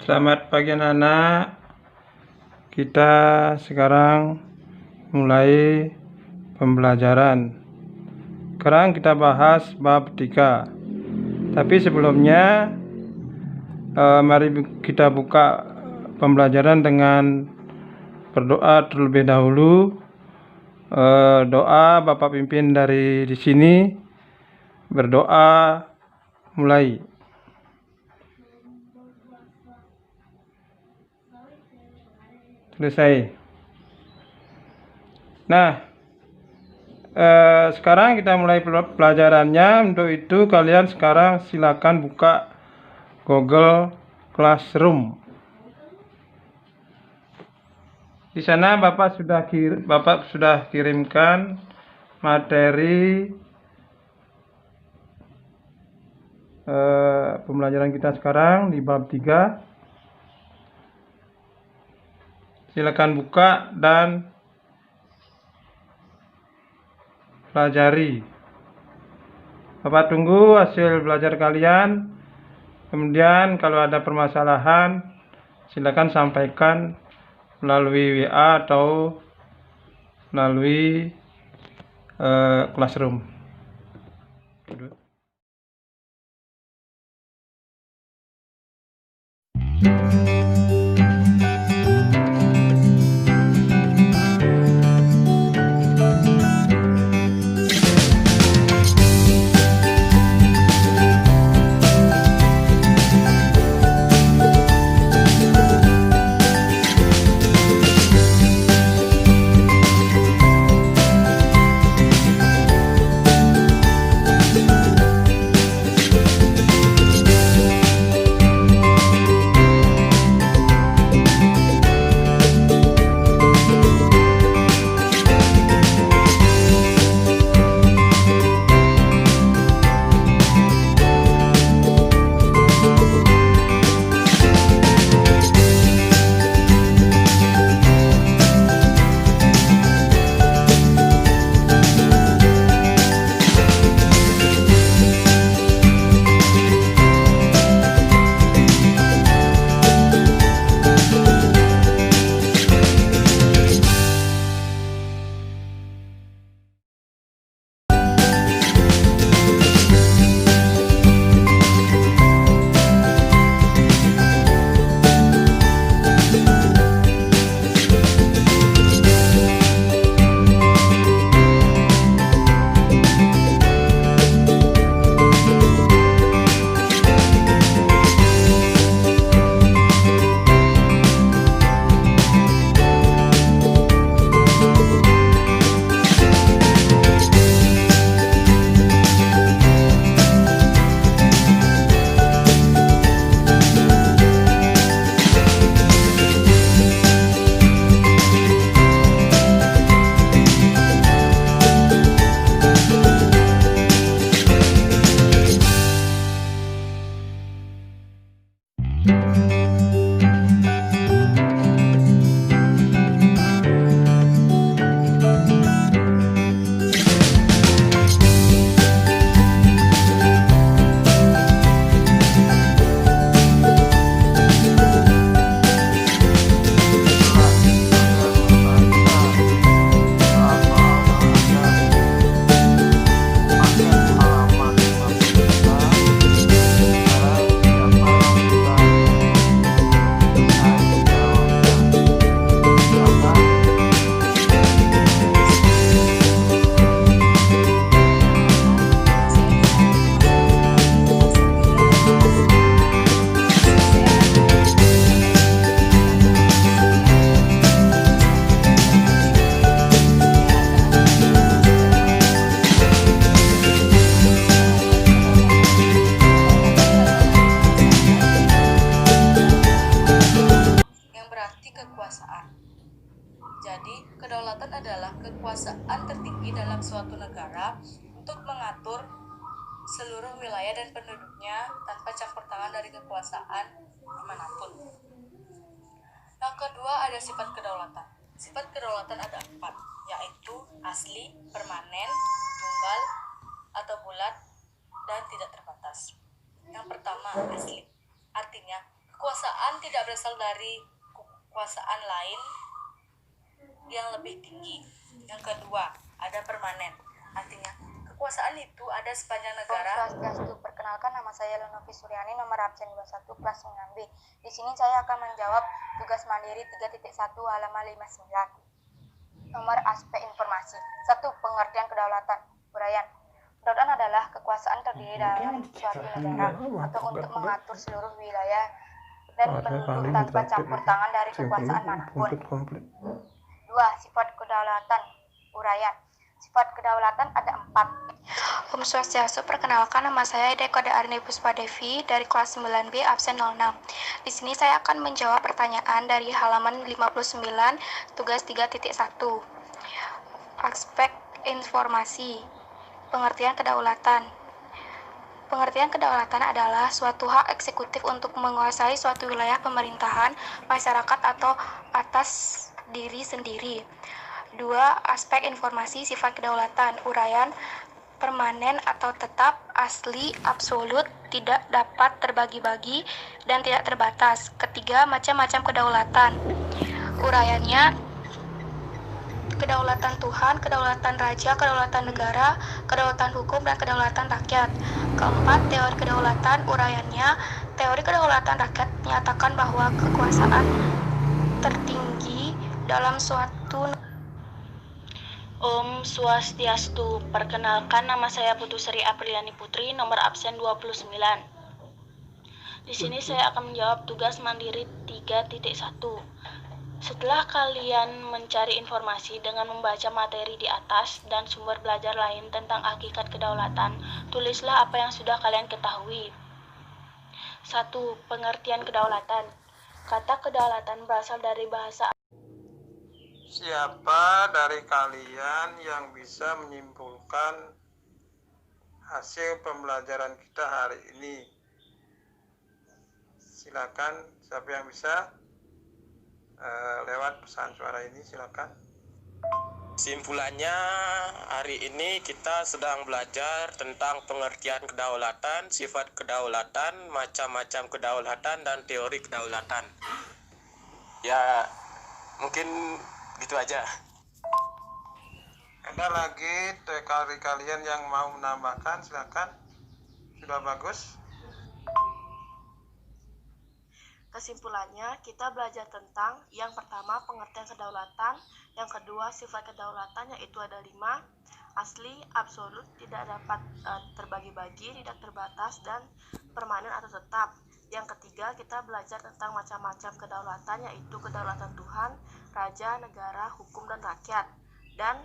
Selamat pagi anak-anak. Kita sekarang mulai pembelajaran. Sekarang kita bahas bab 3. Tapi sebelumnya mari kita buka pembelajaran dengan berdoa terlebih dahulu. Doa Bapak pimpin dari di sini. Berdoa mulai. Selesai. Nah, sekarang kita mulai pelajarannya. Untuk itu kalian sekarang silakan buka Google Classroom. Di sana Bapak sudah kirimkan materi pembelajaran kita sekarang di bab 3. Silakan buka dan pelajari. Bapak tunggu hasil belajar kalian. Kemudian kalau ada permasalahan silakan sampaikan melalui WA atau melalui Classroom. Jadi, kedaulatan adalah kekuasaan tertinggi dalam suatu negara untuk mengatur seluruh wilayah dan penduduknya tanpa campur tangan dari kekuasaan manapun. Yang kedua ada sifat kedaulatan. Sifat kedaulatan ada 4, yaitu asli, permanen, tunggal, atau bulat, dan tidak terbatas. Yang pertama, asli. Artinya, kekuasaan tidak berasal dari kekuasaan lain yang lebih tinggi. Yang kedua, ada permanen. Artinya, kekuasaan itu ada sepanjang negara. Om Swastiastu, perkenalkan nama saya Lenovi Suryani, nomor absen 21 kelas 9B. Di sini saya akan menjawab tugas mandiri 3.1 halaman 59. Nomor aspek informasi. 1. Pengertian kedaulatan. Uraian. Kedaulatan adalah kekuasaan terdiri dalam suatu negara atau untuk mengatur seluruh wilayah dan penduduk tanpa campur tangan dari kekuasaan manapun. 2. Sifat kedaulatan. Uraian. Sifat kedaulatan ada 4. Om Swastiastu, perkenalkan nama saya Dekode Arini Puspadevi dari kelas 9B absen 06. Di sini saya akan menjawab pertanyaan dari halaman 59 tugas 3.1. Aspek informasi. Pengertian kedaulatan. Pengertian kedaulatan adalah suatu hak eksekutif untuk menguasai suatu wilayah pemerintahan, masyarakat atau atas diri sendiri. 2. Aspek informasi sifat kedaulatan. Uraian. Permanen atau tetap, asli, absolut, tidak dapat terbagi-bagi, dan tidak terbatas. Ketiga, macam-macam kedaulatan. Uraiannya, kedaulatan Tuhan, kedaulatan raja, kedaulatan negara, kedaulatan hukum, dan kedaulatan rakyat. Keempat, teori kedaulatan. Uraiannya, teori kedaulatan rakyat menyatakan bahwa kekuasaan tertinggi dalam suatu. Om Swastiastu, perkenalkan nama saya Putu Sri Apriliani Putri, nomor absen 29. Di sini saya akan menjawab tugas mandiri 3.1. Setelah kalian mencari informasi dengan membaca materi di atas dan sumber belajar lain tentang hakikat kedaulatan, tulislah apa yang sudah kalian ketahui. 1. Pengertian kedaulatan. Kata kedaulatan berasal dari bahasa. Siapa dari kalian yang bisa menyimpulkan hasil pembelajaran kita hari ini? Silakan, siapa yang bisa lewat pesan suara ini, silakan. Simpulannya, hari ini kita sedang belajar tentang pengertian kedaulatan, sifat kedaulatan, macam-macam kedaulatan, dan teori kedaulatan. Ya, mungkin gitu aja. Ada lagi dari kalian yang mau menambahkan, silakan. Sudah bagus. Kesimpulannya, kita belajar tentang yang pertama pengertian kedaulatan, yang kedua sifat kedaulatan yaitu ada 5, asli, absolut, tidak dapat terbagi-bagi, tidak terbatas, dan permanen atau tetap. Yang ketiga, kita belajar tentang macam-macam kedaulatan yaitu kedaulatan Tuhan, raja, negara, hukum, dan rakyat. Dan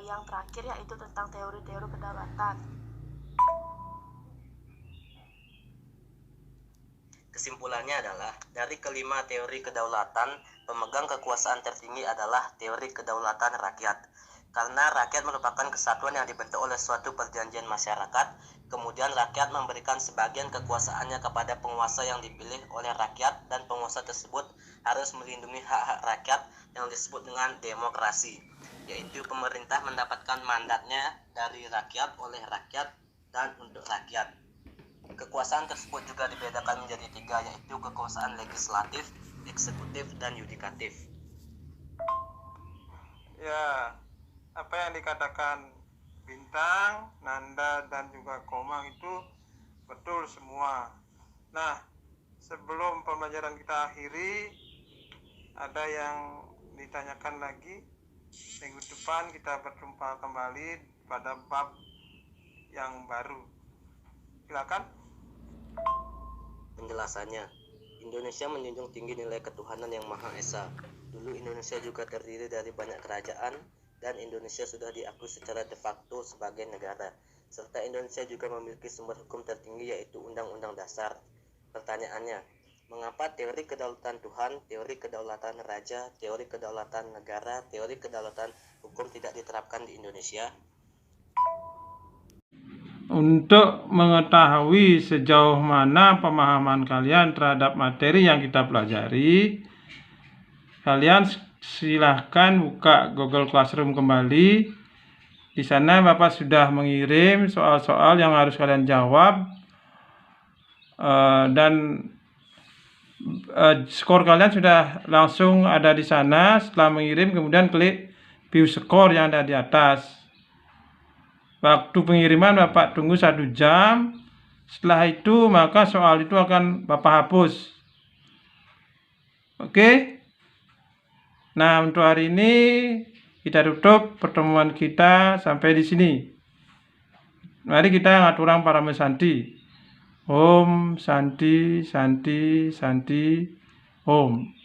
yang terakhir yaitu tentang teori-teori kedaulatan. Kesimpulannya adalah, dari kelima teori kedaulatan, pemegang kekuasaan tertinggi adalah teori kedaulatan rakyat. Karena rakyat merupakan kesatuan yang dibentuk oleh suatu perjanjian masyarakat, kemudian rakyat memberikan sebagian kekuasaannya kepada penguasa yang dipilih oleh rakyat, dan penguasa tersebut harus melindungi hak-hak rakyat yang disebut dengan demokrasi, yaitu pemerintah mendapatkan mandatnya dari rakyat, oleh rakyat, dan untuk rakyat. Kekuasaan tersebut juga dibedakan menjadi 3, yaitu kekuasaan legislatif, eksekutif, dan yudikatif. Ya, apa yang dikatakan Bintang, Nanda, dan juga Komang itu betul semua. Nah, sebelum pembelajaran kita akhiri, ada yang ditanyakan lagi. Minggu depan kita berjumpa kembali pada bab yang baru. Silakan. Penjelasannya, Indonesia menjunjung tinggi nilai ketuhanan yang Maha Esa. Dulu Indonesia juga terdiri dari banyak kerajaan, dan Indonesia sudah diakui secara de facto sebagai negara. Serta Indonesia juga memiliki sumber hukum tertinggi yaitu Undang-Undang Dasar. Pertanyaannya, mengapa teori kedaulatan Tuhan, teori kedaulatan raja, teori kedaulatan negara, teori kedaulatan hukum tidak diterapkan di Indonesia? Untuk mengetahui sejauh mana pemahaman kalian terhadap materi yang kita pelajari, kalian silahkan buka Google Classroom kembali. Di sana Bapak sudah mengirim soal-soal yang harus kalian jawab, dan skor kalian sudah langsung ada di sana. Setelah mengirim, kemudian klik view skor yang ada di atas. Waktu pengiriman Bapak tunggu 1 jam. Setelah itu maka soal itu akan Bapak hapus. Oke. Nah, untuk hari ini kita tutup pertemuan kita sampai di sini. Mari kita ngaturang para mesanti. Om Santi Santi Santi Om.